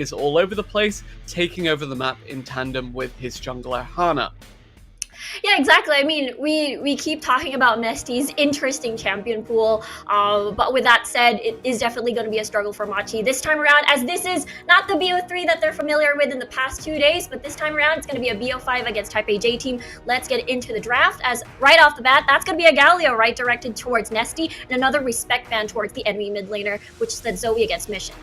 is all over the place, taking over the map in tandem with his jungler Hana. Yeah, exactly. I mean, we keep talking about Nesty's interesting champion pool, but with that said, it is definitely going to be a struggle for Machi this time around, as this is not the BO3 that they're familiar with in the past 2 days, but this time around, it's going to be a BO5 against Type A J team. Let's get into the draft, as right off the bat, that's going to be a Galio, right, directed towards Nesty, and another respect ban towards the enemy mid laner, which is then Zoe against Mission.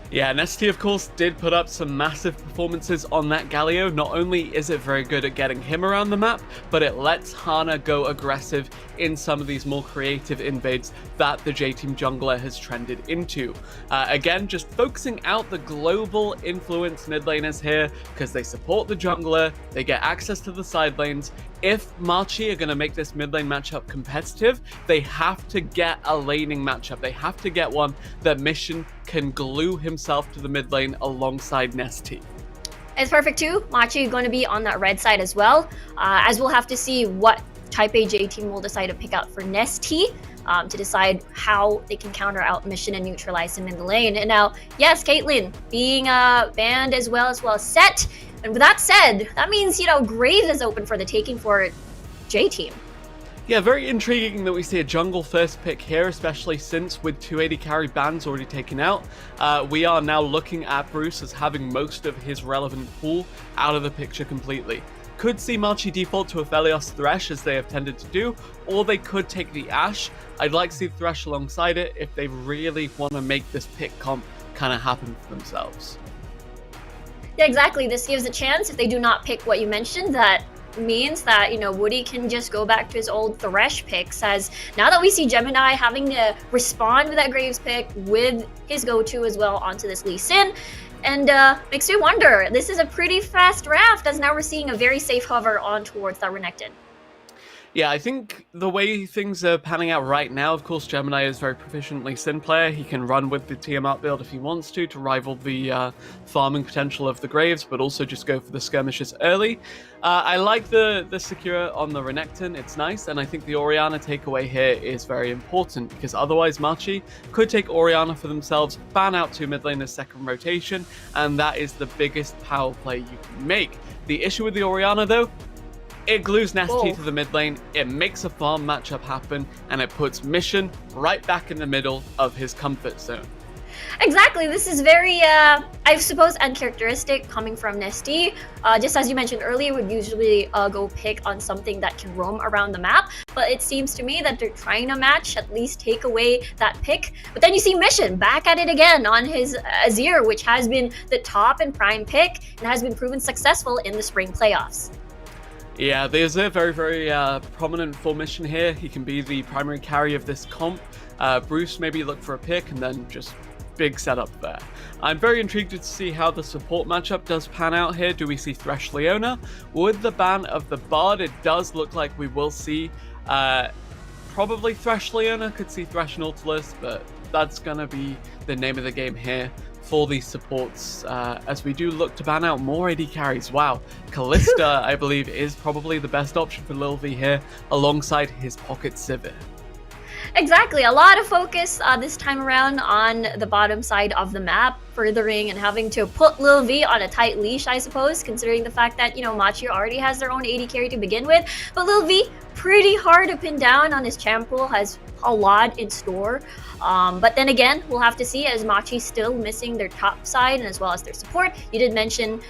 Yeah, Nesty, of course, did put up some massive performances on that Galio. Not only is it very good at getting him around the map, but it lets Hana go aggressive in some of these more creative invades that the J-Team jungler has trended into. Again, just focusing out the global influence mid laners here, because they support the jungler, they get access to the side lanes. If Machi are going to make this mid lane matchup competitive, they have to get a laning matchup. They have to get one that Mission can glue himself to the mid lane alongside Nesty. It's perfect too. Machi going to be on that red side as well, as we'll have to see what Type A J team will decide to pick out for Nesty to decide how they can counter out Mission and neutralize him in the lane. And now, yes, Caitlyn being banned as well as set. And with that said, that means, Graves is open for the taking for J-Team. Yeah, very intriguing that we see a jungle first pick here, especially since with 280 carry bans already taken out, we are now looking at Bruce as having most of his relevant pool out of the picture completely. Could see Machi default to a Aphelios Thresh as they have tended to do, or they could take the Ashe. I'd like to see the Thresh alongside it if they really want to make this pick comp kind of happen for themselves. Yeah, exactly. This gives a chance if they do not pick what you mentioned. That means that, Woody can just go back to his old Thresh picks, as now that we see Gemini having to respond with that Graves pick with his go-to as well onto this Lee Sin. And makes me wonder, this is a pretty fast draft, as now we're seeing a very safe hover on towards that Renekton. Yeah, I think the way things are panning out right now, of course, Gemini is very proficiently Sin player. He can run with the Tiamat build if he wants to rival the farming potential of the Graves, but also just go for the skirmishes early. I like the Secure on the Renekton, it's nice, and I think the Orianna takeaway here is very important, because otherwise Machi could take Orianna for themselves, ban out 2 mid laners second rotation, and that is the biggest power play you can make. The issue with the Orianna, though, it glues Nesty to the mid lane, it makes a farm matchup happen, and it puts Mission right back in the middle of his comfort zone. Exactly, this is very, I suppose, uncharacteristic coming from Nesty. Just as you mentioned earlier, would usually go pick on something that can roam around the map, but it seems to me that they're trying to match, at least take away that pick. But then you see Mission back at it again on his Azir, which has been the top and prime pick, and has been proven successful in the spring playoffs. Yeah, there's a very, very prominent formation here. He can be the primary carry of this comp. Bruce maybe look for a pick and then just big setup there. I'm very intrigued to see how the support matchup does pan out here. Do we see Thresh Leona? With the ban of the Bard, it does look like we will see probably Thresh Leona, could see Thresh Nautilus, but that's going to be the name of the game here for these supports, as we do look to ban out more AD carries. Wow, Kalista, I believe, is probably the best option for Lil V here, alongside his Pocket Sivir. Exactly, a lot of focus this time around on the bottom side of the map, furthering and having to put Lil V on a tight leash, I suppose, considering the fact that, Machi already has their own AD carry to begin with. But Lil V, pretty hard to pin down on his champ pool, has a lot in store. But then again, we'll have to see, as Machi's still missing their top side and as well as their support. You did mention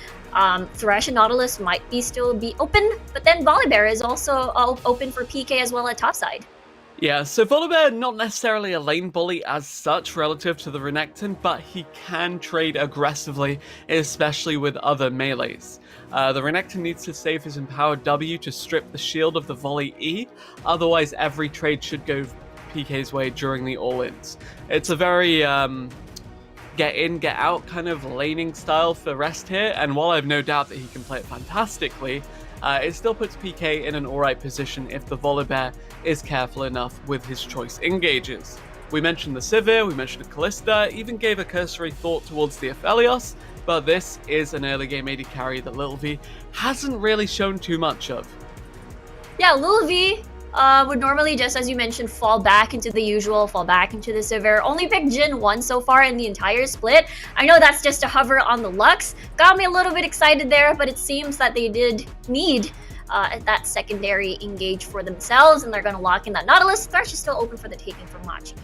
Thresh and Nautilus might still be open, but then Volibear is also open for PK as well at top side. Yeah, so Volibear, not necessarily a lane bully as such relative to the Renekton, but he can trade aggressively, especially with other melees. The Renekton needs to save his empowered W to strip the shield of the volley E, otherwise every trade should go PK's way during the all-ins. It's a very get in, get out kind of laning style for Rest here, and while I have no doubt that he can play it fantastically, it still puts PK in an alright position if the Volibear is careful enough with his choice engages. We mentioned the Sivir, we mentioned the Kalista, even gave a cursory thought towards the Aphelios, but this is an early game AD carry that Lil V hasn't really shown too much of. Yeah, Lil V would normally, just as you mentioned, fall back into the usual, fall back into the severe. Only picked Jin once so far in the entire split. I know that's just a hover on the Lux. Got me a little bit excited there, but it seems that they did need that secondary engage for themselves, and they're going to lock in that Nautilus. Thresh is still open for the taking from Machi.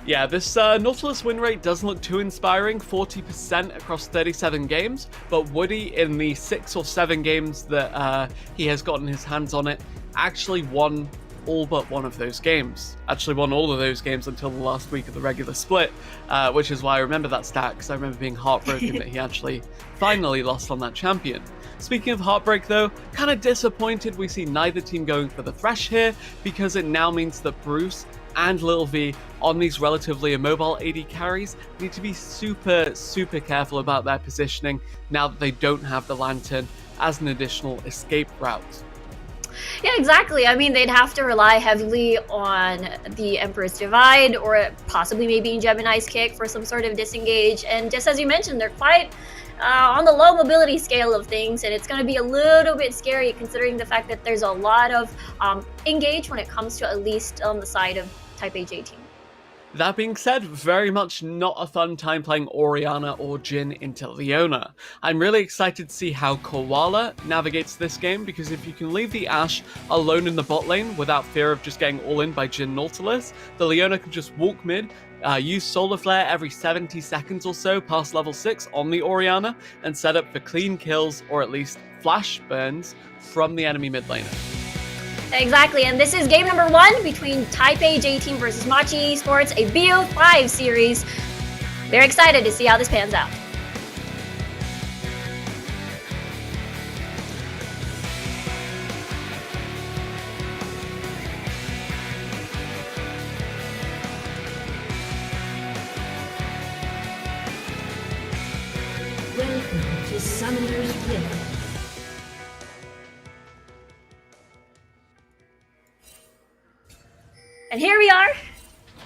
Yeah, this Nautilus win rate doesn't look too inspiring, 40% across 37 games, but Woody, in the 6 or 7 games that he has gotten his hands on it, actually won all but one of those games. Actually won all of those games until the last week of the regular split, which is why I remember that stat, because I remember being heartbroken that he actually finally lost on that champion. Speaking of heartbreak though, kind of disappointed we see neither team going for the Thresh here, because it now means that Bruce and Lil V on these relatively immobile AD carries need to be super careful about their positioning now that they don't have the Lantern as an additional escape route. Yeah, exactly. I mean, they'd have to rely heavily on the Emperor's Divide or possibly maybe Gemini's Kick for some sort of disengage. And just as you mentioned, they're quite on the low mobility scale of things, and it's going to be a little bit scary considering the fact that there's a lot of engage when it comes to at least on the side of Type A J team. That being said, very much not a fun time playing Orianna or Jin into Leona. I'm really excited to see how Koala navigates this game, because if you can leave the Ashe alone in the bot lane without fear of just getting all in by Jin Nautilus, the Leona can just walk mid, use Solar Flare every 70 seconds or so past level 6 on the Orianna, and set up for clean kills or at least flash burns from the enemy mid laner. Exactly, and this is game number 1 between Type A J Team versus Machi Esports, a BO5 series. Very excited to see how this pans out. Welcome to Summoner's Rift. And here we are,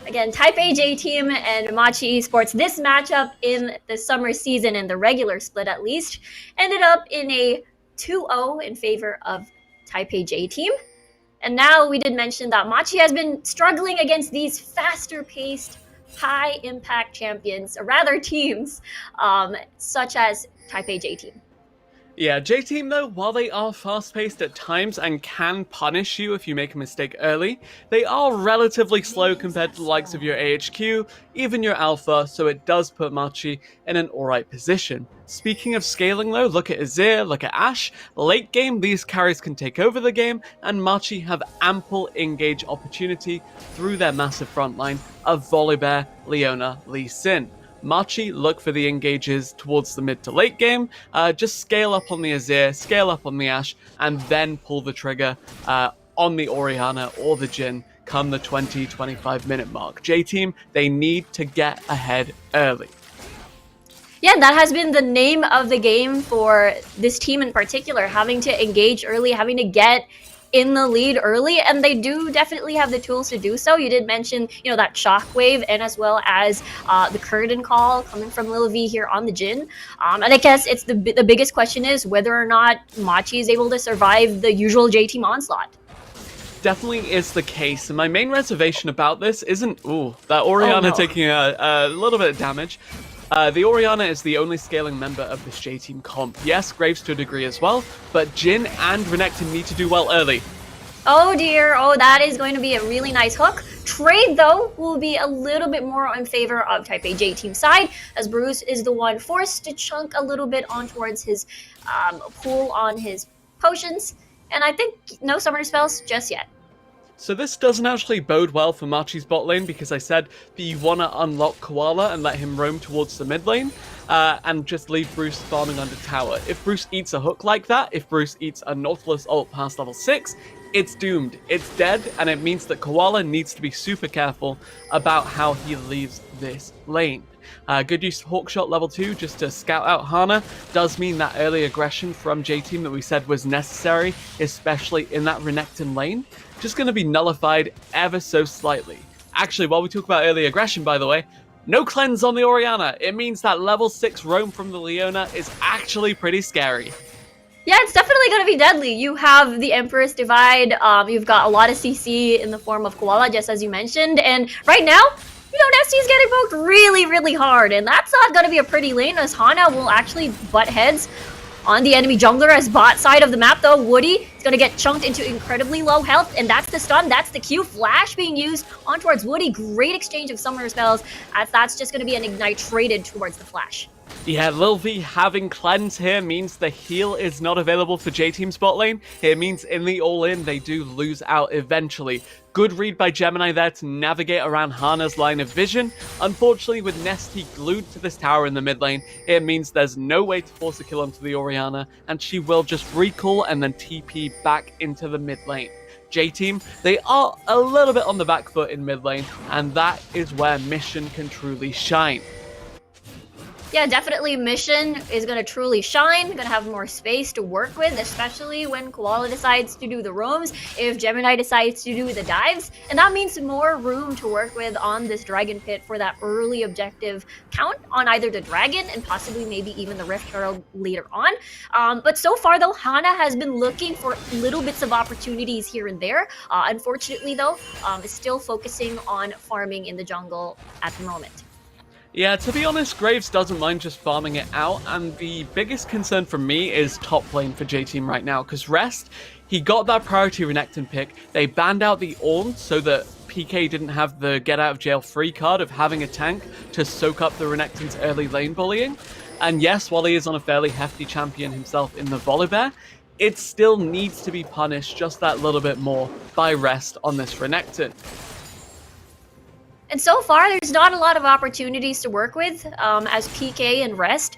again, Type A J Team and Machi Esports. This matchup in the summer season, in the regular split at least, ended up in a 2-0 in favor of Type A J Team. And now we did mention that Machi has been struggling against these faster-paced, high-impact champions, or rather teams, such as Type A J Team. Yeah, J-Team though, while they are fast-paced at times and can punish you if you make a mistake early, they are relatively slow compared to the likes of your AHQ, even your Alpha, so it does put Machi in an alright position. Speaking of scaling though, look at Azir, look at Ashe. Late game, these carries can take over the game, and Machi have ample engage opportunity through their massive frontline of Volibear, Leona, Lee Sin. Machi look for the engages towards the mid to late game, just scale up on the Azir, scale up on the Ashe, and then pull the trigger on the Orianna or the Jin come the 20-25 minute mark. J-Team, they need to get ahead early. Yeah, that has been the name of the game for this team in particular, having to engage early, having to get in the lead early, and they do definitely have the tools to do so. You did mention, that shockwave, and as well as the curtain call coming from Lil V here on the Jin. And I guess it's the biggest question is whether or not Machi is able to survive the usual J-Team onslaught. Definitely is the case, and my main reservation about this isn't that Orianna taking a little bit of damage. The Orianna is the only scaling member of this J-Team comp. Yes, Graves to a degree as well, but Jin and Renekton need to do well early. Oh dear, that is going to be a really nice hook. Trade, though, will be a little bit more in favor of Type A J-Team side, as Bruce is the one forced to chunk a little bit on towards his pool on his potions, and I think no summoner spells just yet. So this doesn't actually bode well for Machi's bot lane, because I said that you want to unlock Koala and let him roam towards the mid lane, and just leave Bruce farming under tower. If Bruce eats a hook like that, if Bruce eats a Nautilus ult past level 6, it's doomed. It's dead, and it means that Koala needs to be super careful about how he leaves this lane. Good use of Hawkshot level 2 just to scout out Hana does mean that early aggression from J-Team that we said was necessary, especially in that Renekton lane, just going to be nullified ever so slightly. Actually, while we talk about early aggression, by the way, no cleanse on the Orianna. It means that level 6 roam from the Leona is actually pretty scary. Yeah, it's definitely going to be deadly. You have the Emperor's Divide. You've got a lot of CC in the form of Koala, just as you mentioned. And right now, Nesty's getting poked really, really hard. And that's not going to be a pretty lane, as Hana will actually butt heads on the enemy jungler as bot side of the map, though. Woody is going to get chunked into incredibly low health, and that's the stun, that's the Q. Flash being used on towards Woody. Great exchange of summoner spells, as that's just going to be an ignite traded towards the Flash. Yeah, Lil V having cleanse here means the heal is not available for J-Team's bot lane. It means in the all-in, they do lose out eventually. Good read by Gemini there to navigate around Hana's line of vision. Unfortunately, with Nesty glued to this tower in the mid lane, it means there's no way to force a kill onto the Orianna, and she will just recall and then TP back into the mid lane. J-Team, they are a little bit on the back foot in mid lane, and that is where Mission can truly shine. Yeah, definitely Mission is going to truly shine, going to have more space to work with, especially when Koala decides to do the roams, if Gemini decides to do the dives, and that means more room to work with on this Dragon Pit for that early objective count on either the Dragon and possibly maybe even the Rift Herald later on. But so far though, Hana has been looking for little bits of opportunities here and there. Unfortunately though, is still focusing on farming in the jungle at the moment. Yeah, to be honest, Graves doesn't mind just farming it out, and the biggest concern for me is top lane for J-Team right now, because Rest, he got that priority Renekton pick, they banned out the Ornn so that PK didn't have the get out of jail free card of having a tank to soak up the Renekton's early lane bullying, and yes, while he is on a fairly hefty champion himself in the Volibear, it still needs to be punished just that little bit more by Rest on this Renekton. And so far, there's not a lot of opportunities to work with as PK and Rest.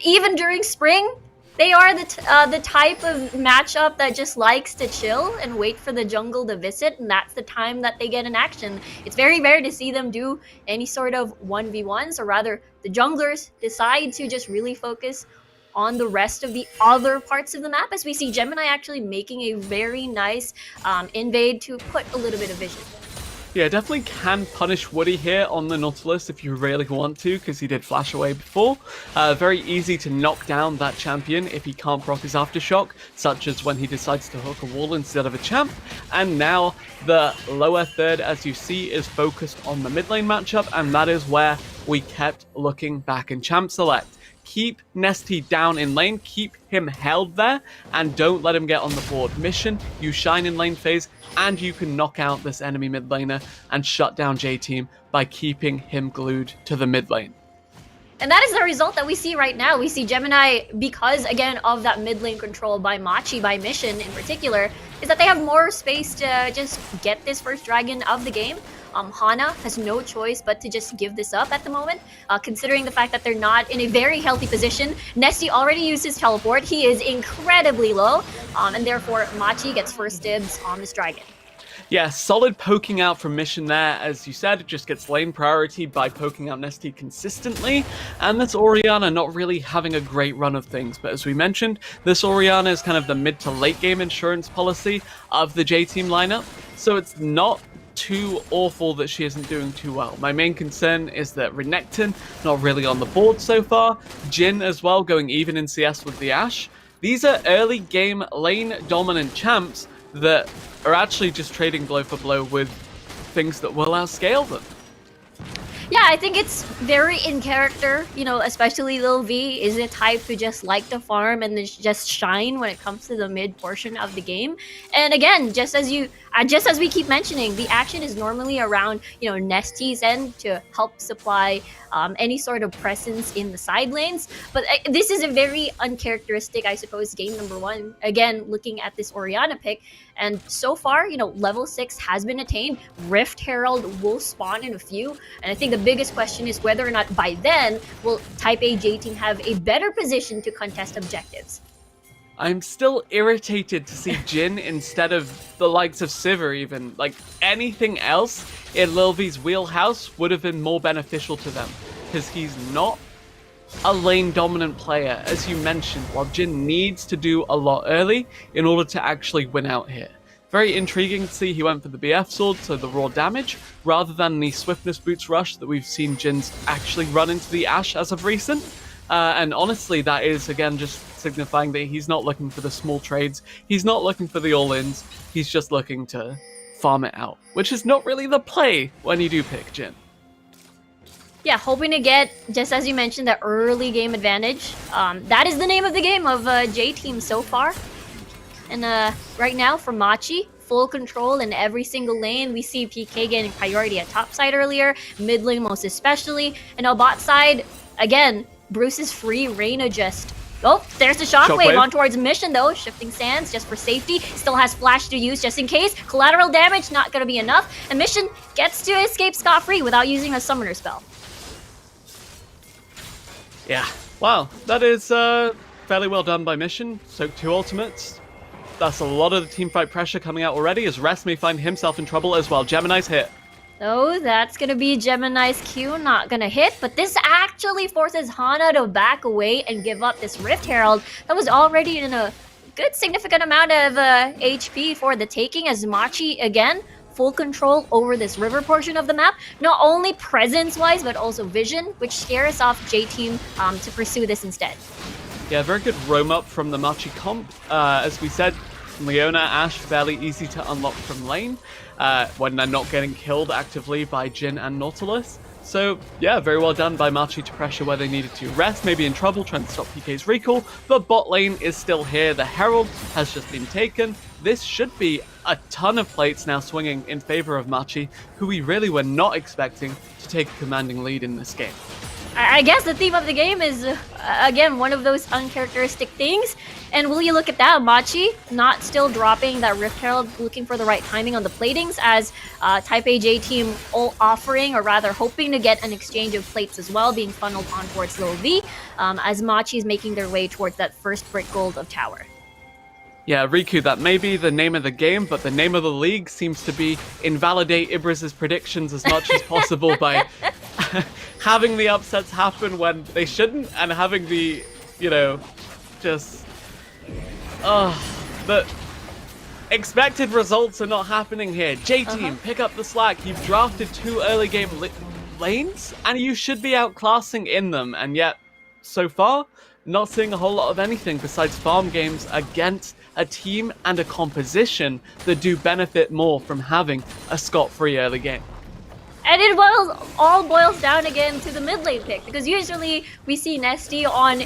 Even during spring, they are the type of matchup that just likes to chill and wait for the jungle to visit, and that's the time that they get in action. It's very rare to see them do any sort of 1v1s, or rather, the junglers decide to just really focus on the rest of the other parts of the map, as we see Gemini actually making a very nice invade to put a little bit of vision. Yeah, definitely can punish Woody here on the Nautilus if you really want to, because he did flash away before. Very easy to knock down that champion if he can't proc his Aftershock, such as when he decides to hook a wall instead of a champ. And now the lower third, as you see, is focused on the mid lane matchup, and that is where we kept looking back in Champ Select. Keep Nesty down in lane, keep him held there, and don't let him get on the board. Mission, you shine in lane phase, and you can knock out this enemy mid laner and shut down J-Team by keeping him glued to the mid lane. And that is the result that we see right now. We see Gemini, because again of that mid lane control by Machi, by Mission in particular, is that they have more space to just get this first dragon of the game. Hana has no choice but to just give this up at the moment, considering the fact that they're not in a very healthy position. Nesty already used his teleport. He is incredibly low, and therefore Machi gets first dibs on this dragon. Yeah, solid poking out from Mission there. As you said, it just gets lane priority by poking out Nesty consistently, and that's Orianna not really having a great run of things. But as we mentioned, this Orianna is kind of the mid to late game insurance policy of the J-Team lineup, so it's not too awful that she isn't doing too well. My main concern is that Renekton not really on the board so far, Jhin as well going even in CS with the Ashe. These are early game lane dominant champs that are actually just trading blow for blow with things that will outscale them. Yeah, I think it's very in character, especially Lil V is the type to just like to farm and just shine when it comes to the mid portion of the game. And again, just as we keep mentioning, the action is normally around, Nesty's end to help supply any sort of presence in the side lanes. But this is a very uncharacteristic, I suppose, game number one. Again, looking at this Orianna pick, and so far, level 6 has been attained. Rift Herald will spawn in a few, and I think the biggest question is whether or not by then will Type A J-Team have a better position to contest objectives. I'm still irritated to see Jhin instead of the likes of Sivir even. Like, anything else in Lil V's wheelhouse would have been more beneficial to them, because he's not a lane dominant player, as you mentioned, while Jhin needs to do a lot early in order to actually win out here. Very intriguing to see he went for the BF sword, so the raw damage, rather than the swiftness boots rush that we've seen Jin's actually run into the Ashe as of recent. And honestly, that is, again, just signifying that he's not looking for the small trades. He's not looking for the all-ins. He's just looking to farm it out, which is not really the play when you do pick Jhin. Yeah, hoping to get, just as you mentioned, the early game advantage. That is the name of the game of J-Team so far. And right now for Machi, full control in every single lane. We see PK getting priority at top side earlier, mid lane most especially. And now bot side, again, Bruce is free, Reyna just... Oh, there's the shockwave on towards Mission though, shifting sands just for safety. Still has flash to use just in case. Collateral damage not gonna be enough. And Mission gets to escape scot-free without using a summoner spell. Yeah, wow, that is fairly well done by Mission. Soak 2 ultimates. That's a lot of the teamfight pressure coming out already, as Rest may find himself in trouble as well. Gemini's hit. So that's gonna be Gemini's Q, not gonna hit, but this actually forces Hana to back away and give up this Rift Herald that was already in a good significant amount of HP for the taking, as Machi, again, full control over this river portion of the map, not only presence-wise, but also vision, which scares off J-Team to pursue this instead. Yeah, very good roam up from the Machi comp. As we said, Leona, Ashe, fairly easy to unlock from lane when they're not getting killed actively by Jhin and Nautilus. So yeah, very well done by Machi to pressure where they needed to. Rest may be in trouble trying to stop PK's recall, but bot lane is still here. The Herald has just been taken. This should be a ton of plates now swinging in favor of Machi, who we really were not expecting to take a commanding lead in this game. I guess the theme of the game is, again, one of those uncharacteristic things. And will you look at that? Machi not still dropping that Rift Herald, looking for the right timing on the platings, as Type A J-Team all offering, or rather hoping to get an exchange of plates as well, being funneled on towards Lil V, as Machi is making their way towards that first brick gold of tower. Yeah, Riku, that may be the name of the game, but the name of the league seems to be invalidate Ibriz's predictions as much as possible by having the upsets happen when they shouldn't, and having the, you know, just... the expected results are not happening here. J-Team, pick up the slack. You've drafted 2 early game lanes, and you should be outclassing in them, and yet, so far, not seeing a whole lot of anything besides farm games against a team and a composition that do benefit more from having a scot-free early game. And it all boils down again to the mid lane pick, because usually we see Nesty on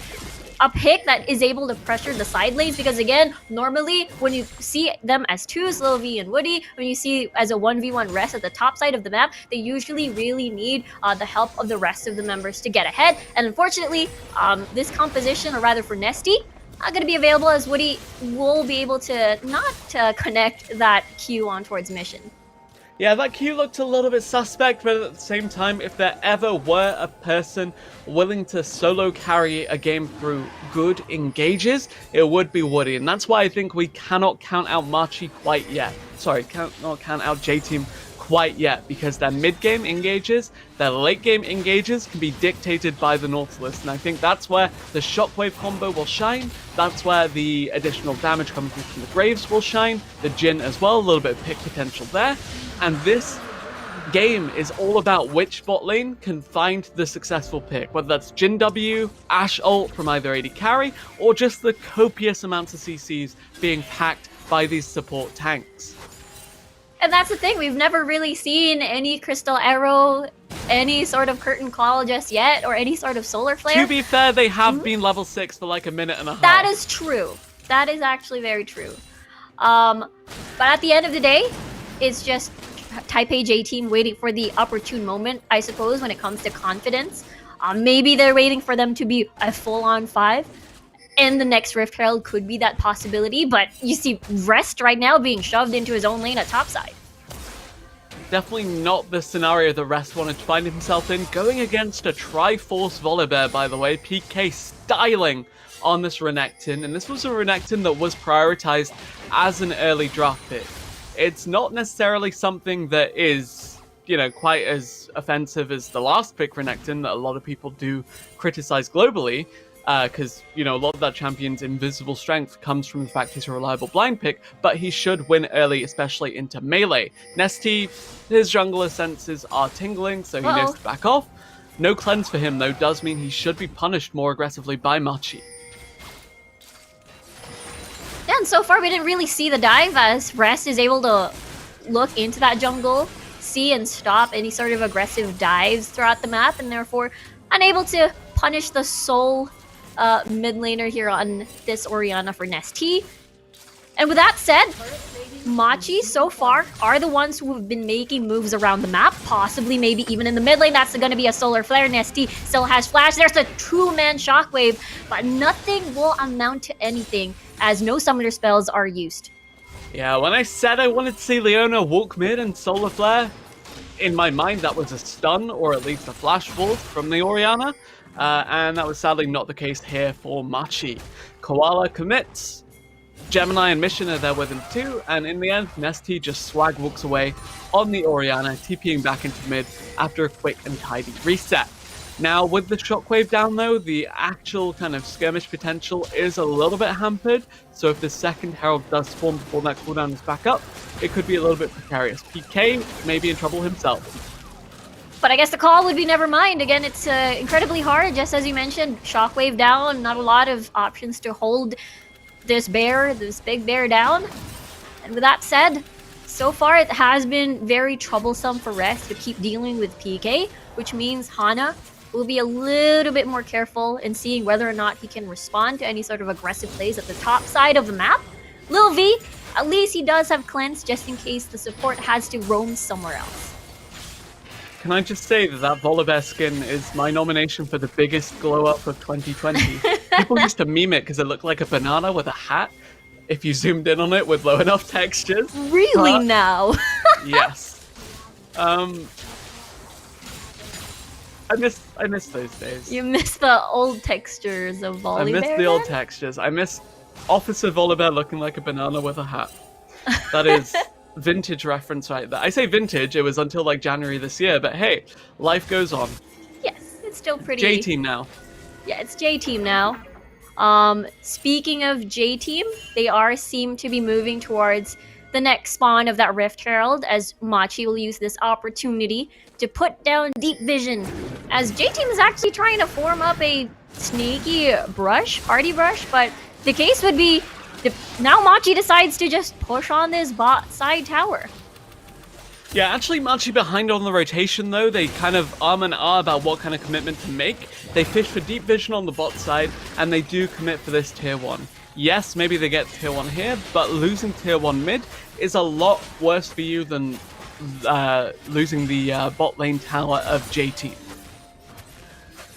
a pick that is able to pressure the side lanes, because again, normally when you see them as 2s, Lil V and Woody, when you see as a 1v1 Rest at the top side of the map, they usually really need the help of the rest of the members to get ahead. And unfortunately, this composition, or rather for Nesty, not going to be available, as Woody will be able to not connect that Q on towards Mission. Yeah, that Q looked a little bit suspect, but at the same time, if there ever were a person willing to solo carry a game through good engages, it would be Woody. And that's why I think we cannot count out Machi quite yet. Sorry, cannot count out J-Team quite yet, because their mid-game engages, their late-game engages can be dictated by the Nautilus. And I think that's where the Shockwave combo will shine. That's where the additional damage coming from the Graves will shine. The Jhin as well, a little bit of pick potential there. And this game is all about which bot lane can find the successful pick, whether that's Jhin W, Ashe ult from either AD carry, or just the copious amounts of CCs being packed by these support tanks. And that's the thing, we've never really seen any Crystal Arrow, any sort of Curtain Call just yet, or any sort of Solar Flare. To be fair, they have been level 6 for like a minute and a half. That is true. That is actually very true. But at the end of the day, it's just Type A J-Team waiting for the opportune moment, I suppose, when it comes to confidence. Maybe they're waiting for them to be a full-on 5. And the next Rift Herald could be that possibility, but you see Rest right now being shoved into his own lane at topside. Definitely not the scenario that Rest wanted to find himself in. Going against a Triforce Volibear, by the way. PK styling on this Renekton, and this was a Renekton that was prioritized as an early draft pick. It's not necessarily something that is, you know, quite as offensive as the last pick Renekton that a lot of people do criticize globally, because, you know, a lot of that champion's invisible strength comes from the fact he's a reliable blind pick, but he should win early, especially into melee. Nesty, his jungler senses are tingling, so he knows to back off. No cleanse for him, though, does mean he should be punished more aggressively by Machi. Yeah, and so far we didn't really see the dive as Rest is able to look into that jungle, see and stop any sort of aggressive dives throughout the map, and therefore unable to punish the sole mid laner here on this Orianna for Nesty. And with that said, Machi so far are the ones who have been making moves around the map, possibly maybe even in the mid lane. That's going to be a solar flare. Nesty still has flash. There's a 2-man shockwave, but nothing will amount to anything as no summoner spells are used. Yeah, when I said I wanted to see Leona walk mid and solar flare, in my mind that was a stun or at least a flash ball from the Orianna, and that was sadly not the case here for Machi. Koala commits. Gemini and Mission are there with him too, and in the end, Nesty just swag walks away on the Orianna, TPing back into mid after a quick and tidy reset. Now, with the shockwave down though, the actual kind of skirmish potential is a little bit hampered, so if the second Herald does spawn before that cooldown is back up, it could be a little bit precarious. PK may be in trouble himself. But I guess the call would be never mind. Again, it's incredibly hard, just as you mentioned. Shockwave down, not a lot of options to hold this big bear down. And with that said, so far it has been very troublesome for Rest to keep dealing with PK, which means Hana will be a little bit more careful in seeing whether or not he can respond to any sort of aggressive plays at the top side of the map. Lil V, at least he does have cleanse just in case the support has to roam somewhere else. Can I just say that Volibear skin is my nomination for the biggest glow up of 2020? People used to meme it because it looked like a banana with a hat if you zoomed in on it with low enough textures. Really now? Yes. I miss those days. You miss the old textures of Volibear? I miss the old textures. I miss Officer Volibear looking like a banana with a hat. That is vintage reference right there. I say vintage, it was until like January this year, but hey, life goes on. Yes, it's still pretty... J-Team now. Yeah, it's J-Team now. Speaking of J-Team, they seem to be moving towards the next spawn of that Rift Herald, as Machi will use this opportunity to put down Deep Vision, as J-Team is actually trying to form up a sneaky party brush, but the case would be now Machi decides to just push on this bot side tower. Yeah, actually Machi behind on the rotation though. They kind of and ah about what kind of commitment to make. They fish for Deep Vision on the bot side, and they do commit for this tier 1. Yes, maybe they get tier 1 here, but losing tier 1 mid is a lot worse for you than losing the bot lane tower of J-Team.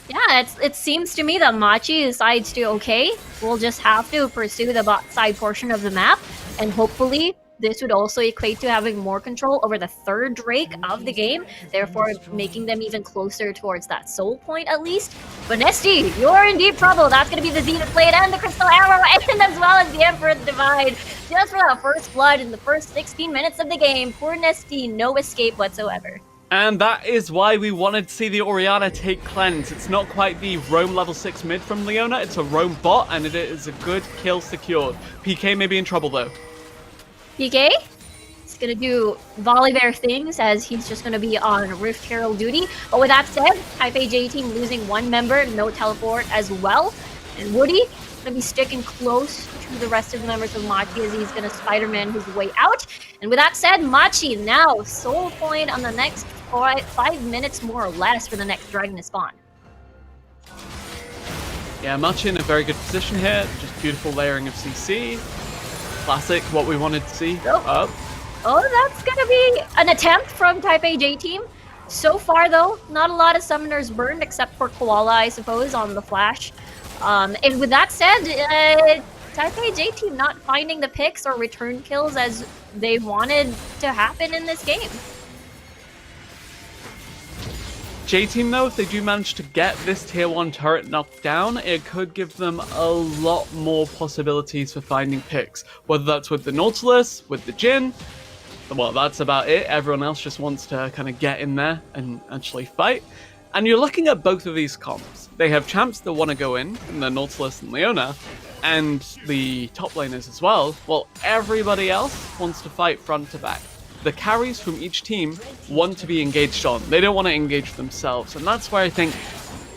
Yeah, it seems to me that Machi decides to, okay, we'll just have to pursue the bot side portion of the map, and hopefully this would also equate to having more control over the third Drake of the game, therefore making them even closer towards that soul point at least. But Nesty, you're in deep trouble. That's going to be the Zenith Blade and the Crystal Arrow, and as well as the Emperor's Divide. Just for that first blood in the first 16 minutes of the game. Poor Nesty, no escape whatsoever. And that is why we wanted to see the Orianna take cleanse. It's not quite the roam level 6 mid from Leona, it's a roam bot, and it is a good kill secured. PK may be in trouble though. PK is going to do Volibear things, as he's just going to be on Rift Herald duty. But with that said, Type A J-Team losing one member, no teleport as well. And Woody going to be sticking close to the rest of the members of Machi as he's going to Spider-Man his way out. And with that said, Machi now soul point on the next 5 minutes more or less for the next dragon to spawn. Yeah, Machi in a very good position here. Just beautiful layering of CC. Classic, what we wanted to see. Oh, that's going to be an attempt from Type A J-Team. So far, though, not a lot of summoners burned, except for Koala, I suppose, on the flash. And with that said, Type A J-Team not finding the picks or return kills as they wanted to happen in this game. J-Team though, if they do manage to get this tier 1 turret knocked down, it could give them a lot more possibilities for finding picks. Whether that's with the Nautilus, with the Jhin, well, that's about it. Everyone else just wants to kind of get in there and actually fight. And you're looking at both of these comps. They have champs that want to go in the Nautilus and Leona, and the top laners as well. Well, everybody else wants to fight front to back. the carries from each team want to be engaged on. They don't want to engage themselves. And that's why I think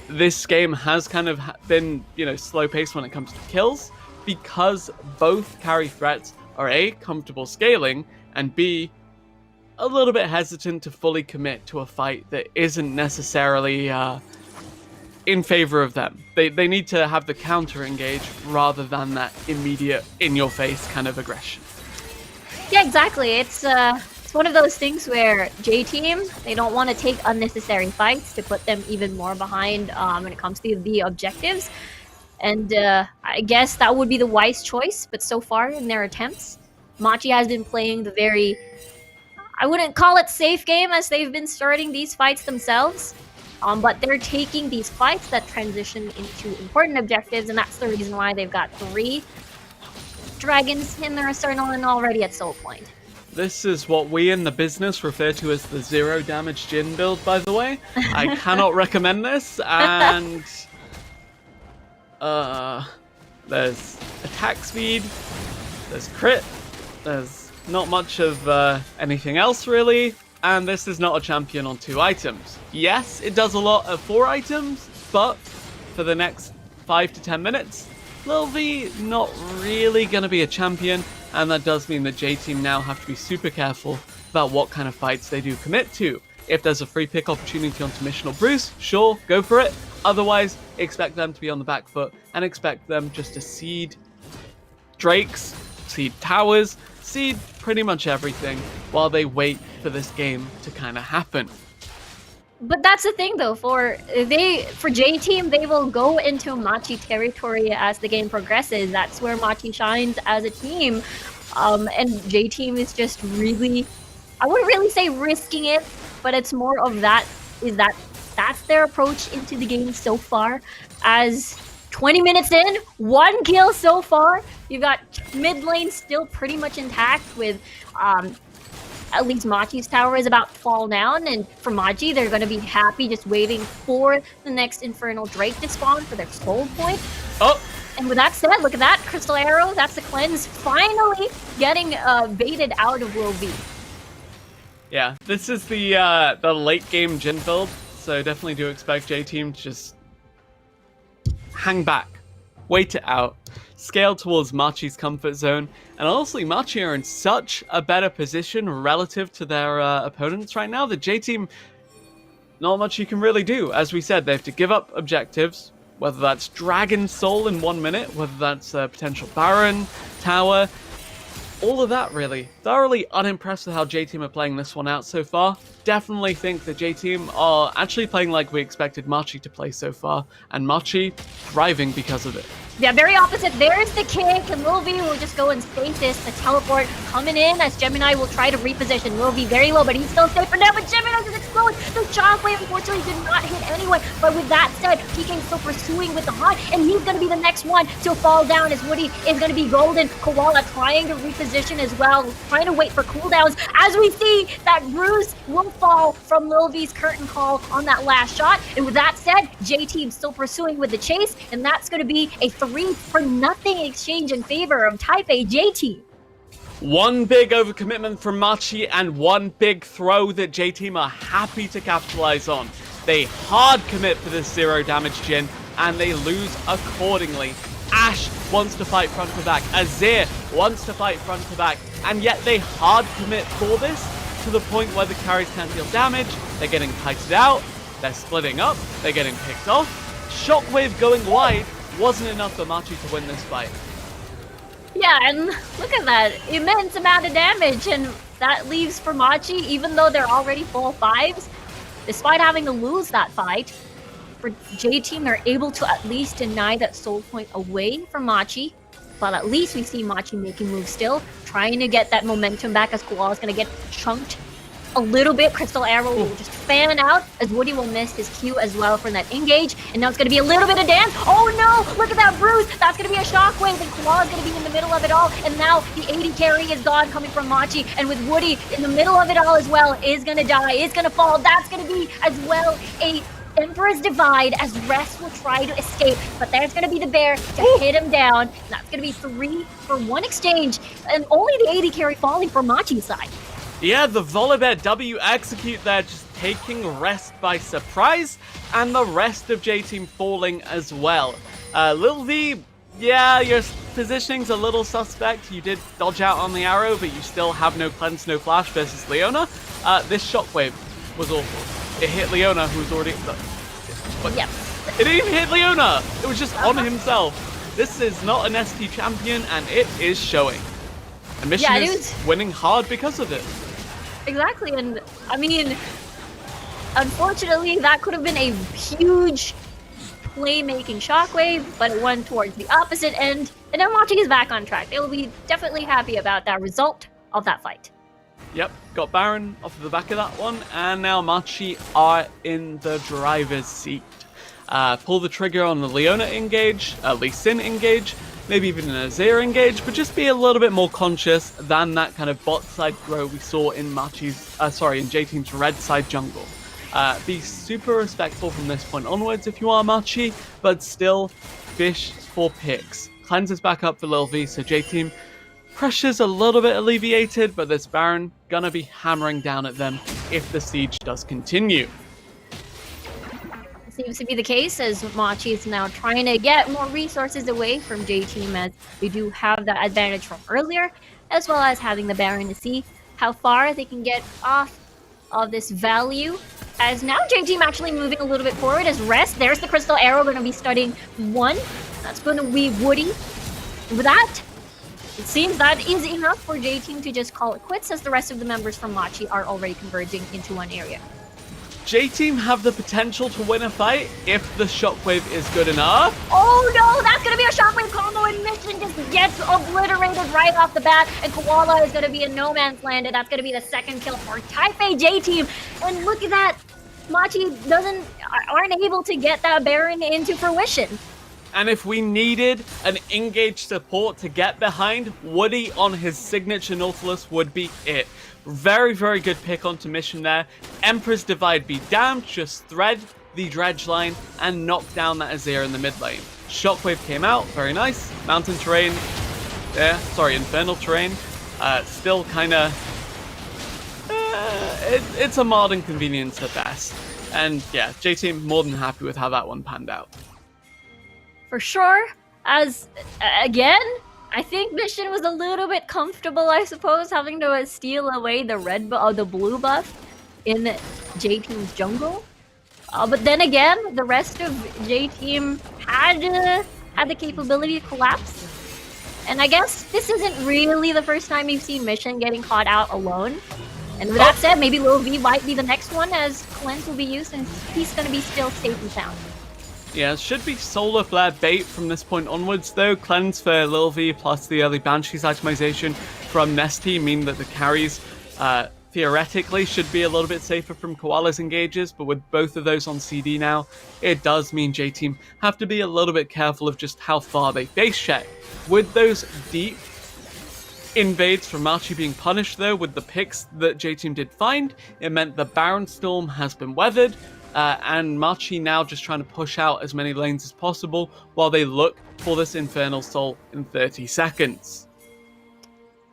this game has kind of been, slow paced when it comes to kills, because both carry threats are A, comfortable scaling, and B, a little bit hesitant to fully commit to a fight that isn't necessarily in favor of them. They need to have the counter engage rather than that immediate in-your-face kind of aggression. Yeah, exactly. It's one of those things where J-Team, they don't want to take unnecessary fights to put them even more behind when it comes to the objectives. And I guess that would be the wise choice, but so far in their attempts, Machi has been playing the very, I wouldn't call it safe game as they've been starting these fights themselves, but they're taking these fights that transition into important objectives, and that's the reason why they've got 3 dragons in their arsenal and already at soul point. This is what we in the business refer to as the 0 damage Jin build, by the way. I cannot recommend this, and there's attack speed, there's crit, there's not much of anything else really, and this is not a champion on 2 items. Yes, it does a lot of 4 items, but for the next 5 to 10 minutes, Lil V not really going to be a champion, and that does mean that J-Team now have to be super careful about what kind of fights they do commit to. If there's a free pick opportunity onto Mission or Bruce, sure, go for it. Otherwise, expect them to be on the back foot and expect them just to seed Drakes, seed towers, seed pretty much everything while they wait for this game to kind of happen. But that's the thing though, for J-Team, they will go into Machi territory as the game progresses. That's where Machi shines as a team. And J-Team is just really, I wouldn't really say risking it, but it's more of that's their approach into the game so far. As 20 minutes in, 1 kill so far. You've got mid lane still pretty much intact with at least Machi's tower is about to fall down, and for Machi, they're going to be happy just waiting for the next Infernal Drake to spawn for their soul point. Oh! And with that said, look at that, Crystal Arrow, that's the cleanse finally getting baited out of Lil V. Yeah, this is the late game Jin build, so definitely do expect J-Team to just hang back, wait it out, scale towards Machi's comfort zone, and honestly, Machi are in such a better position relative to their opponents right now that J-Team, not much you can really do. As we said, they have to give up objectives, whether that's Dragon Soul in 1 minute, whether that's potential Baron, Tower, all of that really. Thoroughly unimpressed with how J-Team are playing this one out so far. Definitely think that J-Team are actually playing like we expected Machi to play so far, and Machi thriving because of it. Yeah, very opposite. There's the kick, and Lil V will just go and stasis. The teleport coming in as Gemini will try to reposition. Lil V very low, but he's still safe for now, but Gemini just explodes. The shockwave unfortunately did not hit anyone, but with that said, PK still pursuing with the hunt, and he's going to be the next one to fall down as Woody is going to be golden. Koala trying to reposition as well, trying to wait for cooldowns, as we see that Bruce will fall from Lil V's curtain call on that last shot. And with that said, J-Team still pursuing with the chase, and that's going to be a 3-for-nothing exchange in favor of Type A J-Team. One big overcommitment from Machi and one big throw that J-Team are happy to capitalize on. They hard commit for this 0 damage Jin, and they lose accordingly. Ashe wants to fight front to back, Azir wants to fight front to back, and yet they hard commit for this to the point where the carries can't deal damage, they're getting kited out, they're splitting up, they're getting picked off. Shockwave going wide wasn't enough for Machi to win this fight. Yeah, and look at that immense amount of damage, and that leaves for Machi, even though they're already full 5s, despite having to lose that fight, for J-Team, they're able to at least deny that soul point away from Machi. But at least we see Machi making moves still, trying to get that momentum back as Koala's going to get chunked a little bit. Crystal Arrow will just fan out as Woody will miss his Q as well from that engage. And now it's going to be a little bit of dance. Oh no, look at that Bruce. That's going to be a shockwave, and Koala's going to be in the middle of it all. And now the 80 carry is gone coming from Machi. And with Woody in the middle of it all as well, is going to die, is going to fall. That's going to be as well a Emperor's Divide as Rest will try to escape, but there's going to be the bear to hit him down. That's going to be 3-for-1 exchange, and only the 80 carry falling for Machi's side. Yeah, the Volibear W execute there, just taking rest by surprise, and the rest of J-Team falling as well. Lil V, yeah, your positioning's a little suspect. You did dodge out on the arrow, but you still have no cleanse, no flash versus Leona. This shockwave was awful. It hit Leona, who's already... Yep. It didn't even hit Leona! It was just on himself. This is not an ST champion, and it is showing. And Mission is winning hard because of it. Exactly, and I mean, unfortunately, that could have been a huge playmaking shockwave, but it went towards the opposite end, and now Machi is back on track. They will be definitely happy about that result of that fight. Yep, got Baron off of the back of that one, and now Machi are in the driver's seat. Pull the trigger on the Leona engage, Lee Sin engage, maybe even an Azir engage, but just be a little bit more conscious than that kind of bot side throw we saw in in J-Team's red side jungle. Be super respectful from this point onwards if you are Machi, but still fish for picks. Cleanses back up for Lil V, so J-Team pressure's a little bit alleviated, but this Baron gonna be hammering down at them if the siege does continue. Seems to be the case as Machi is now trying to get more resources away from J-Team, as they do have that advantage from earlier, as well as having the Baron to see how far they can get off of this value. As now J-Team actually moving a little bit forward as rest. There's the Crystal Arrow going to be studying one. That's going to be Woody. With that, it seems that is enough for J-Team to just call it quits, as the rest of the members from Machi are already converging into one area. J-Team have the potential to win a fight if the shockwave is good enough. Oh no, that's going to be a shockwave combo, and Mission just gets obliterated right off the bat, and Koala is going to be in no man's land, and that's going to be the second kill for Taipei J-Team. And look at that, Machi aren't able to get that Baron into fruition. And if we needed an engaged support to get behind, Woody on his signature Nautilus would be it. Very, very good pick onto Mission there. Emperor's Divide be damned, just thread the dredge line and knock down that Azir in the mid lane. Shockwave came out, very nice. Mountain terrain, infernal terrain. Still kind of, it's a mild inconvenience at best. And yeah, J-Team more than happy with how that one panned out. For sure, as again, I think Mission was a little bit comfortable, I suppose, having to steal away the blue buff in J-Team's jungle. But then again, the rest of J-Team had the capability to collapse. And I guess this isn't really the first time you've seen Mission getting caught out alone. And with that said, maybe Lil V might be the next one, as Cleanse will be used and he's going to be still safe and sound. Yeah, it should be Solar Flare bait from this point onwards, though. Cleanse for Lil V plus the early Banshee's itemization from Nesty mean that the carries theoretically should be a little bit safer from Koala's engages, but with both of those on CD now, it does mean J-Team have to be a little bit careful of just how far they face check. With those deep invades from Machi being punished, though, with the picks that J-Team did find, it meant the Baron Storm has been weathered. And Machi now just trying to push out as many lanes as possible while they look for this Infernal Soul in 30 seconds.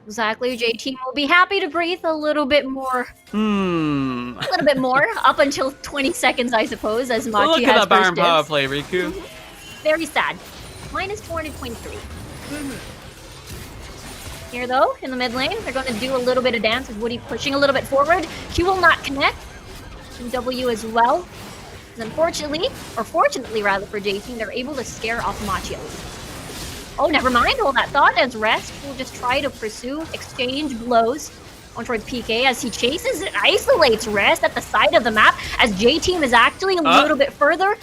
Exactly, J-Team will be happy to breathe a little bit more. A little bit more, up until 20 seconds, I suppose, as Machi Look has at that Baron dibs. power play, Riku. Very sad. Minus 400.3. Here, though, in the mid lane, they're going to do a little bit of dance with Woody pushing a little bit forward. Q will not connect. W as well. Unfortunately, or fortunately rather for J-Team, they're able to scare off Machi. Oh, never mind. Hold that thought, as Rest will just try to pursue, exchange blows on towards PK as he chases and isolates Rest at the side of the map, as J-Team is actually a little bit further.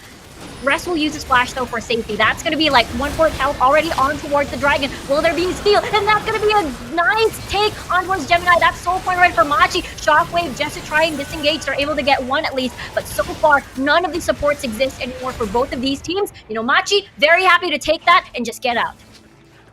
Rest will use his flash though for safety. That's going to be like 1/4 health already on towards the dragon. Will there be steal? And that's going to be a nice take on towards Gemini. That's soul point right for Machi. Shockwave just to try and disengage. They're able to get one at least. But so far, none of the supports exist anymore for both of these teams. You know, Machi, very happy to take that and just get out.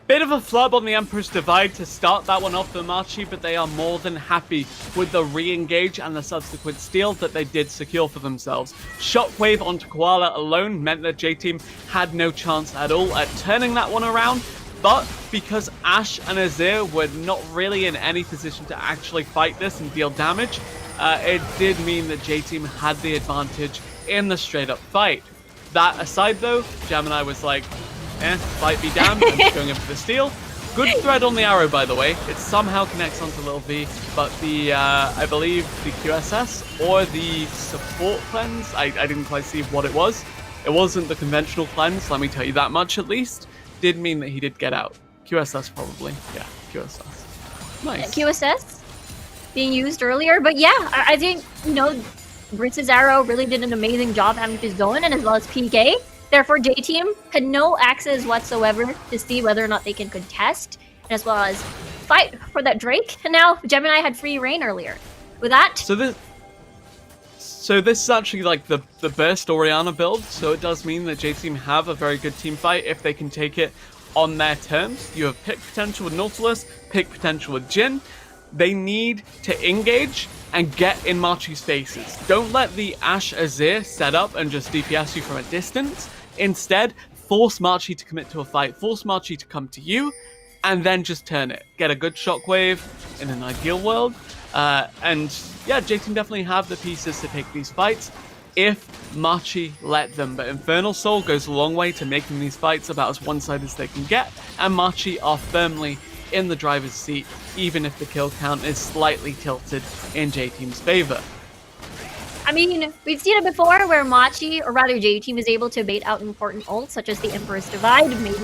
Bit of a flub on the Emperor's Divide to start that one off for Machi, but they are more than happy with the re-engage and the subsequent steal that they did secure for themselves. Shockwave onto Koala alone meant that J-Team had no chance at all at turning that one around, but because Ashe and Azir were not really in any position to actually fight this and deal damage, it did mean that J-Team had the advantage in the straight-up fight. That aside, though, Gemini was like, fight be damned, I'm just going in for the steal. Good thread on the arrow, by the way. It somehow connects onto Lil V, but the, I believe, the QSS or the support cleanse, I didn't quite see what it was. It wasn't the conventional cleanse, let me tell you that much at least. Did mean that he did get out. QSS probably. Yeah, QSS. Nice. QSS being used earlier, but yeah, I think, Britz's arrow really did an amazing job having his zone, and as well as PK. Therefore, J-Team had no access whatsoever to see whether or not they can contest, and as well as fight for that Drake. And now Gemini had free reign earlier. With that, So this is actually like the burst Orianna build, so it does mean that J-Team have a very good team fight if they can take it on their terms. You have pick potential with Nautilus, pick potential with Jhin. They need to engage and get in Machi's faces. Don't let the Ashe Azir set up and just DPS you from a distance. Instead, force Machi to commit to a fight, force Machi to come to you, and then just turn it. Get a good shockwave in an ideal world. And yeah, J-Team definitely have the pieces to take these fights if Machi let them. But Infernal Soul goes a long way to making these fights about as one-sided as they can get, and Machi are firmly in the driver's seat, even if the kill count is slightly tilted in J-Team's favor. I mean, we've seen it before where Machi, or rather J-Team, is able to bait out important ults, such as the Emperor's Divide, maybe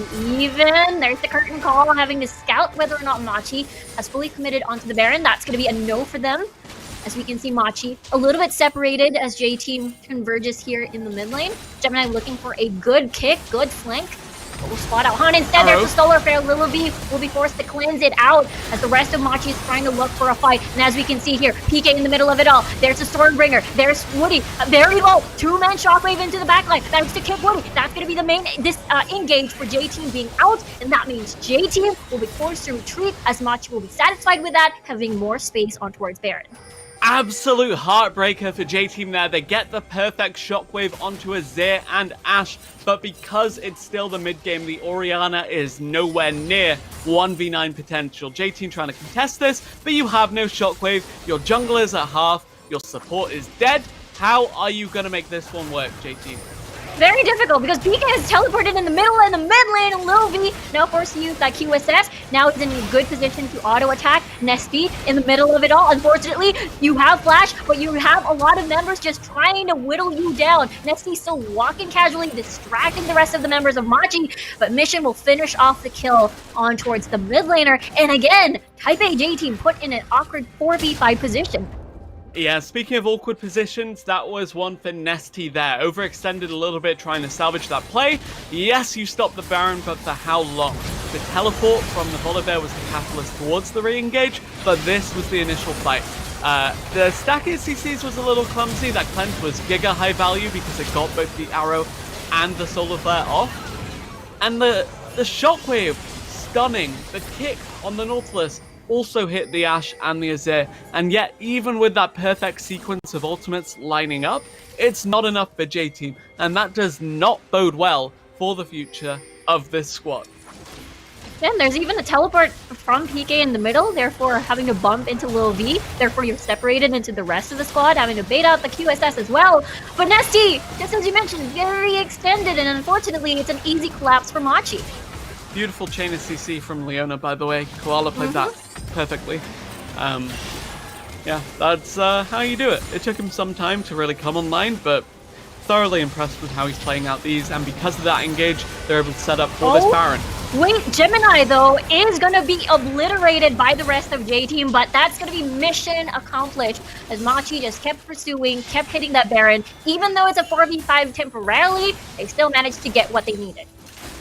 even, there's the curtain call, having to scout whether or not Machi has fully committed onto the Baron. That's going to be a no for them. As we can see, Machi a little bit separated as J-Team converges here in the mid lane. Gemini looking for a good kick, good flank. We'll spot out Han instead. There's a Solar Flare. Lil V will be forced to cleanse it out as the rest of Machi is trying to look for a fight. And as we can see here, PK in the middle of it all. There's a Stormbringer. There's Woody. Very low. Two-man Shockwave into the backline. That's to kick Woody. That's going to be the main engage for J-Team being out. And that means J-Team will be forced to retreat as Machi will be satisfied with that, having more space on towards Baron. Absolute heartbreaker for J-Team there. They get the perfect shockwave onto Azir and Ashe, but because it's still the mid-game, the Orianna is nowhere near 1v9 potential. J-Team trying to contest this, but you have no shockwave. Your jungler is at half. Your support is dead. How are you going to make this one work, J-Team? Very difficult because PK is teleported in the middle and the mid lane, and Lil V now forced to use that QSS. Now he's in a good position to auto-attack Nesty in the middle of it all. Unfortunately, you have Flash, but you have a lot of members just trying to whittle you down. Nesty's still walking casually, distracting the rest of the members of Machi, but Mission will finish off the kill on towards the mid laner. And again, Type A J-Team put in an awkward 4v5 position. Yeah, speaking of awkward positions, that was one for Nesty there. Overextended a little bit trying to salvage that play. Yes, you stopped the Baron, but for how long? The teleport from the Volibear was the catalyst towards the re-engage, but this was the initial fight. The stack of CCs was a little clumsy. That cleanse was giga high value because it got both the arrow and the solar flare off. And the shockwave, stunning. The kick on the Nautilus also hit the Ashe and the Azir, and yet even with that perfect sequence of ultimates lining up, it's not enough for J-Team, and that does not bode well for the future of this squad. Then there's even a teleport from PK in the middle, therefore having to bump into Lil V, therefore you're separated into the rest of the squad, having to bait out the QSS as well. But Nesty, just as you mentioned, very extended, and unfortunately it's an easy collapse for Machi. Beautiful chain of CC from Leona, by the way. Koala played that perfectly. Yeah, that's how you do it. It took him some time to really come online, but thoroughly impressed with how he's playing out these, and because of that engage, they're able to set up for this Baron. Wait, Gemini, though, is going to be obliterated by the rest of J-Team, but that's going to be mission accomplished as Machi just kept pursuing, kept hitting that Baron. Even though it's a 4v5 temporarily, they still managed to get what they needed.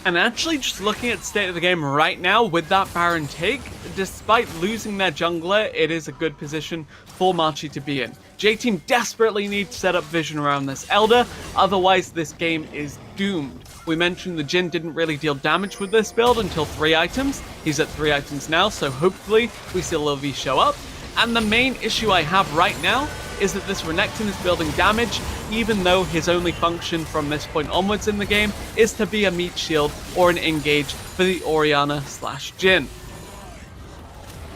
And actually, just looking at the state of the game right now with that Baron take, despite losing their jungler, it is a good position for Machi to be in. J-Team desperately need to set up vision around this Elder, otherwise this game is doomed. We mentioned the Jhin didn't really deal damage with this build until 3 items. He's at 3 items now, so hopefully we see Lil V show up. And the main issue I have right now is that this Renekton is building damage. even though his only function from this point onwards in the game is to be a meat shield or an engage for the Orianna/Jhin.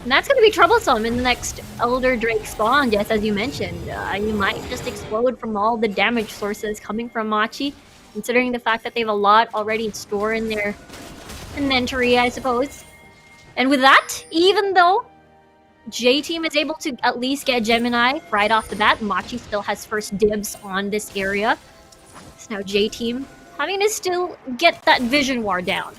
And that's going to be troublesome in the next Elder Drake spawn, just as you mentioned. You might just explode from all the damage sources coming from Machi, considering the fact that they have a lot already stored in their inventory, I suppose. And with that, even though J-Team is able to at least get Gemini right off the bat, Machi still has first dibs on this area. So now J-Team having to still get that Vision War down.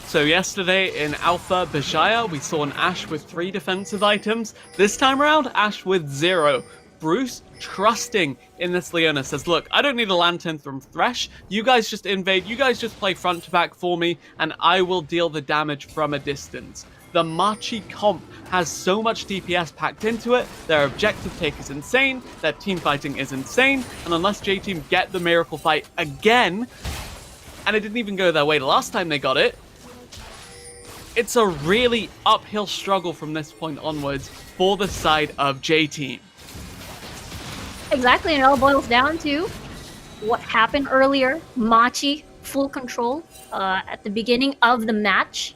So yesterday in Alpha Bajaya, we saw an Ashe with 3 defensive items. This time around, Ashe with 0. Bruce, trusting in this Leona, says, look, I don't need a Lantern from Thresh. You guys just invade, you guys just play front to back for me, and I will deal the damage from a distance. The Machi comp has so much DPS packed into it, their objective take is insane, their team fighting is insane, and unless J-Team get the miracle fight again, and it didn't even go their way the last time they got it, it's a really uphill struggle from this point onwards for the side of J-Team. Exactly, and it all boils down to what happened earlier. Machi, full control at the beginning of the match,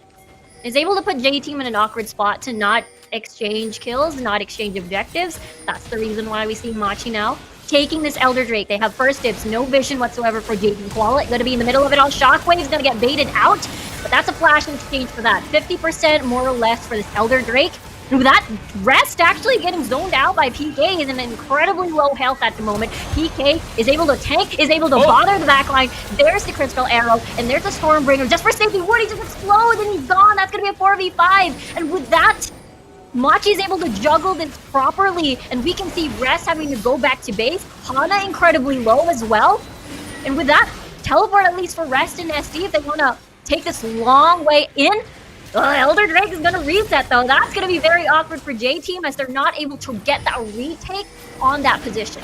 is able to put J-Team in an awkward spot to not exchange kills, not exchange objectives. That's the reason why we see Machi now taking this Elder Drake. They have first dibs, no vision whatsoever for J-Team. Koala gonna be in the middle of it all. Shockwave's gonna get baited out, but that's a flash in exchange for that. 50% more or less for this Elder Drake. And with that, Rest actually getting zoned out by PK is an incredibly low health at the moment. PK is able to tank, is able to bother the backline. There's the critical arrow, and there's the Stormbringer just for safety. Would he just explode and he's gone? That's gonna be a 4v5. And with that, Machi is able to juggle this properly, and we can see Rest having to go back to base. Hana incredibly low as well. And with that, teleport at least for Rest and SD if they want to take this long way in. Elder Drake is going to reset though. That's going to be very awkward for J-Team as they're not able to get that retake on that position.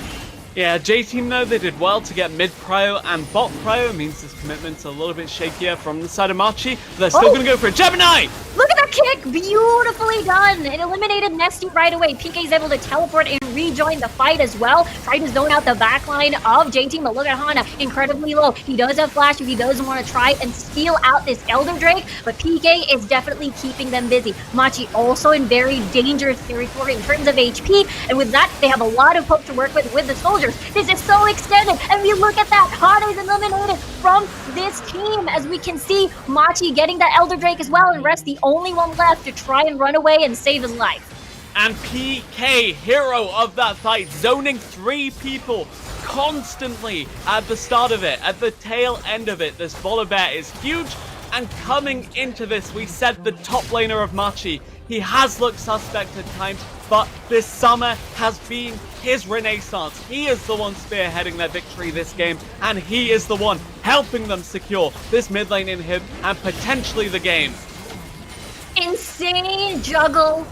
Yeah, J-Team though, they did well to get mid-prio and bot-prio. Means this commitment's a little bit shakier from the side of Machi. But they're still going to go for a Gemini! Look at that kick! Beautifully done! It eliminated Nesty right away. PK is able to teleport and rejoin the fight as well. Try to zone out the backline of J-Team, but look at Hana, incredibly low. He does have flash if he does want to try and steal out this Elder Drake, but PK is definitely keeping them busy. Machi also in very dangerous territory in terms of HP, and with that, they have a lot of poke to work with the soldiers. This is so extended, and we look at that. Hana is eliminated from this team, as we can see Machi getting that Elder Drake as well, and Rest the only one left to try and run away and save his life. And PK, hero of that fight, zoning 3 people constantly at the start of it, at the tail end of it. This Volibear is huge, and coming into this, we said the top laner of Machi. He has looked suspect at times, but this summer has been his renaissance. He is the one spearheading their victory this game, and he is the one helping them secure this mid lane inhib and potentially the game. Insane juggle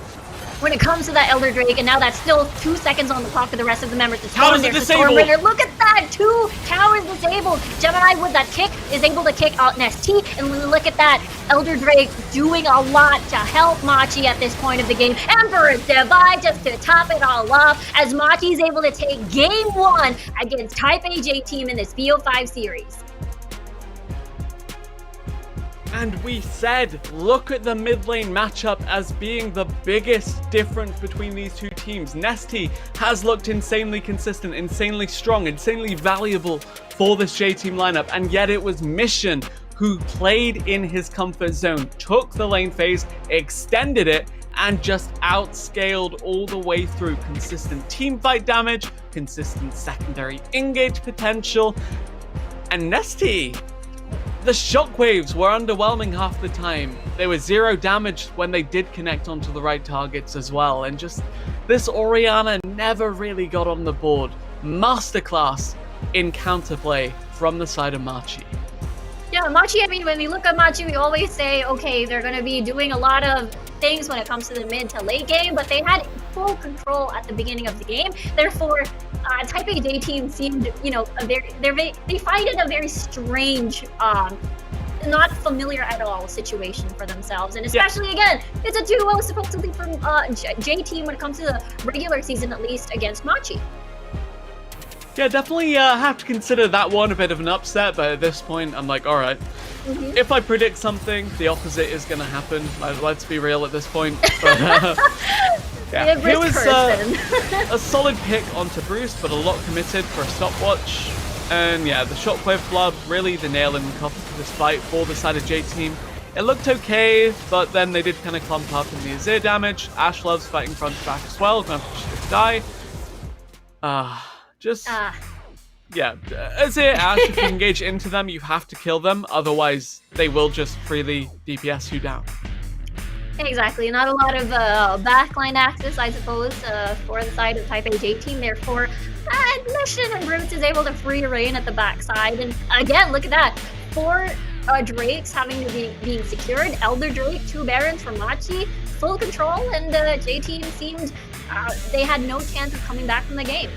when it comes to that Elder Drake, and now that's still 2 seconds on the clock for the rest of the members to spawn. There's the Stormbringer. Look at that! 2 towers disabled. Gemini with that kick is able to kick out Nesty, and look at that. Elder Drake doing a lot to help Machi at this point of the game. Emperor's Divide just to top it all off, as Machi is able to take game 1 against Type A J-Team in this BO5 series. And we said, look at the mid lane matchup as being the biggest difference between these two teams. Nesty has looked insanely consistent, insanely strong, insanely valuable for this J-Team lineup, and yet it was Mission who played in his comfort zone, took the lane phase, extended it, and just outscaled all the way through. Consistent teamfight damage, consistent secondary engage potential, and Nesty, the shockwaves were underwhelming half the time. They were 0 damage when they did connect onto the right targets as well. And just this Orianna never really got on the board. Masterclass in counterplay from the side of Machi. Yeah, Machi, I mean, when we look at Machi, we always say, okay, they're going to be doing a lot of things when it comes to the mid to late game, but they had full control at the beginning of the game. Therefore, Type A J-Team seemed, you know, they find it a very strange, not familiar at all situation for themselves. And especially, again, it's a 2-0 supposedly from J-Team when it comes to the regular season, at least against Machi. Yeah, definitely have to consider that one a bit of an upset, but at this point, I'm like, alright. If I predict something, the opposite is going to happen. Let's be real at this point. But, yeah, here was a solid pick onto Bruce, but a lot committed for a stopwatch. And yeah, the Shockwave Club, really the nail in the coffin for this fight for the side of J-Team. It looked okay, but then they did kind of clump up in the Azir damage. Ash loves fighting front to back as well, going to die. Yeah, Azir, Ash, if you engage into them, you have to kill them, otherwise they will just freely DPS you down. Exactly, not a lot of backline access, I suppose, for the side of Type A J-Team. Therefore, Mission and Brutes is able to free reign at the backside. And again, look at that. 4 Drakes having to being secured. Elder Drake, 2 Barons from Machi, full control, and J-Team seemed they had no chance of coming back from the game.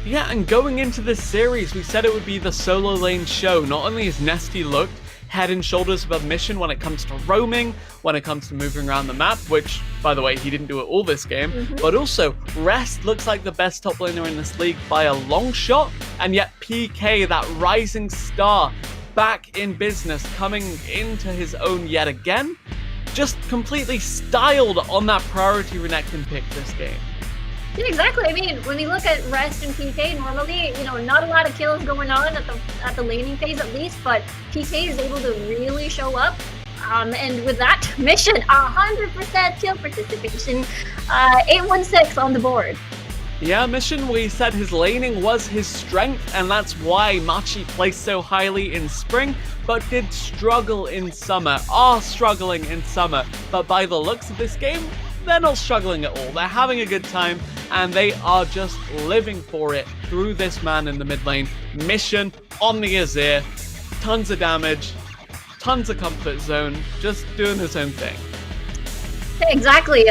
Yeah, and going into this series, we said it would be the solo lane show. Not only is Nesty looked head and shoulders above Mission when it comes to roaming, when it comes to moving around the map, which, by the way, he didn't do it all this game, but also Rest looks like the best top laner in this league by a long shot, and yet PK, that rising star, back in business, coming into his own yet again, just completely styled on that priority Renekton pick this game. Yeah, exactly. I mean, when we look at Rest and PK, normally, not a lot of kills going on at the laning phase at least, but PK is able to really show up. And with that, Mission, 100% kill participation, 816 on the board. Yeah, Mission, we said his laning was his strength, and that's why Machi placed so highly in spring, but did struggle in summer, are struggling in summer. But by the looks of this game, they're not struggling at all. They're having a good time, and they are just living for it through this man in the mid lane. Mission on the Azir, tons of damage, tons of comfort zone, just doing his own thing. Exactly.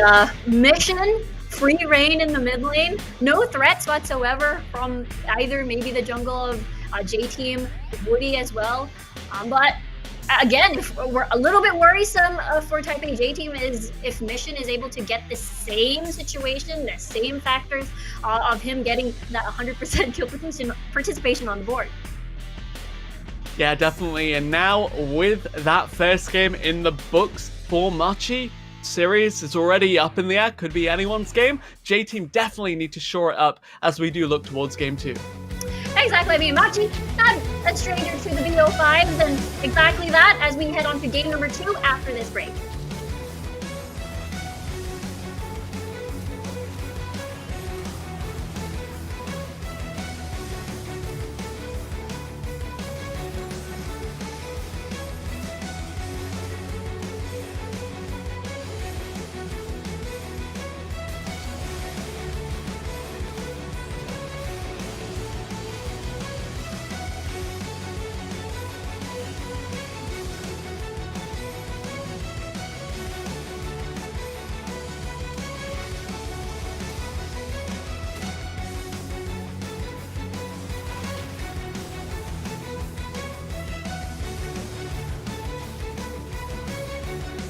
Mission, free reign in the mid lane, no threats whatsoever from either maybe the jungle of J-Team, Woody as well. But again, if we're a little bit worrisome for Type A J-Team is if Mission is able to get the same situation, the same factors of him getting that 100% kill participation on the board. Yeah, definitely. And now with that first game in the books for Machi, series is already up in the air, could be anyone's game. J-Team definitely need to shore it up as we do look towards game 2. Exactly. I mean, Machi, not a stranger to the BO5s, and exactly that as we head on to game number 2 after this break.